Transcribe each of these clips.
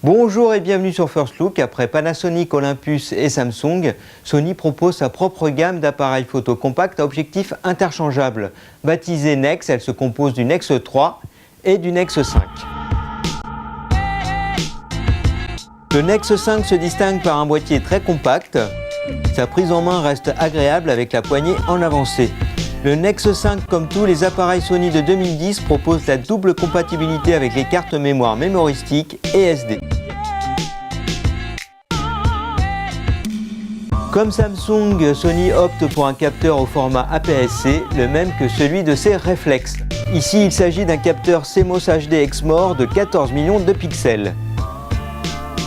Bonjour et bienvenue sur First Look. Après Panasonic, Olympus et Samsung, Sony propose sa propre gamme d'appareils photo compacts à objectifs interchangeables. Baptisée Nex, elle se compose du Nex 3 et du Nex 5. Le Nex 5 se distingue par un boîtier très compact. Sa prise en main reste agréable avec la poignée en avancée. Le Nex 5, comme tous les appareils Sony de 2010, propose la double compatibilité avec les cartes mémoire Memory Stick et SD. Comme Samsung, Sony opte pour un capteur au format APS-C, le même que celui de ses réflexes. Ici, il s'agit d'un capteur CMOS HD Exmor de 14 millions de pixels.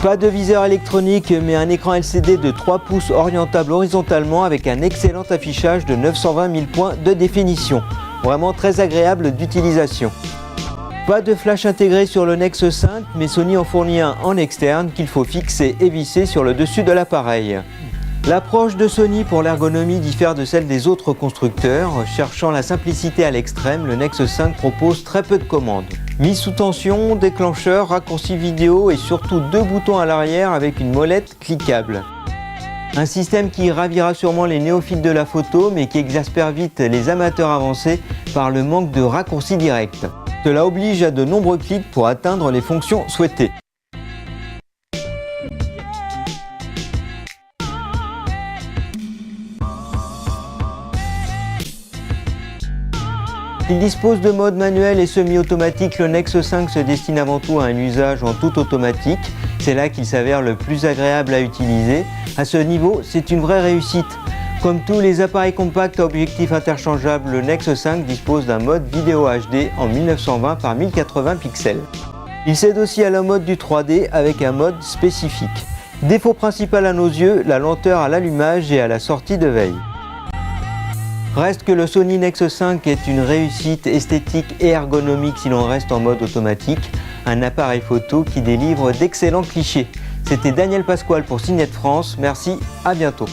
Pas de viseur électronique, mais un écran LCD de 3 pouces orientable horizontalement avec un excellent affichage de 920 000 points de définition. Vraiment très agréable d'utilisation. Pas de flash intégré sur le Nex 5, mais Sony en fournit un en externe qu'il faut fixer et visser sur le dessus de l'appareil. L'approche de Sony pour l'ergonomie diffère de celle des autres constructeurs. Cherchant la simplicité à l'extrême, le Nex 5 propose très peu de commandes. Mise sous tension, déclencheur, raccourci vidéo et surtout 2 boutons à l'arrière avec une molette cliquable. Un système qui ravira sûrement les néophytes de la photo mais qui exaspère vite les amateurs avancés par le manque de raccourcis directs. Cela oblige à de nombreux clics pour atteindre les fonctions souhaitées. Il dispose de mode manuel et semi-automatique. Le Nex 5 se destine avant tout à un usage en tout automatique. C'est là qu'il s'avère le plus agréable à utiliser. À ce niveau, c'est une vraie réussite. Comme tous les appareils compacts à objectifs interchangeables, le Nex 5 dispose d'un mode vidéo HD en 1920 par 1080 pixels. Il cède aussi à la mode du 3D avec un mode spécifique. Défaut principal à nos yeux, la lenteur à l'allumage et à la sortie de veille. Reste que le Sony Nex 5 est une réussite esthétique et ergonomique si l'on reste en mode automatique, un appareil photo qui délivre d'excellents clichés. C'était Daniel Pasquale pour CNET France, merci, à bientôt.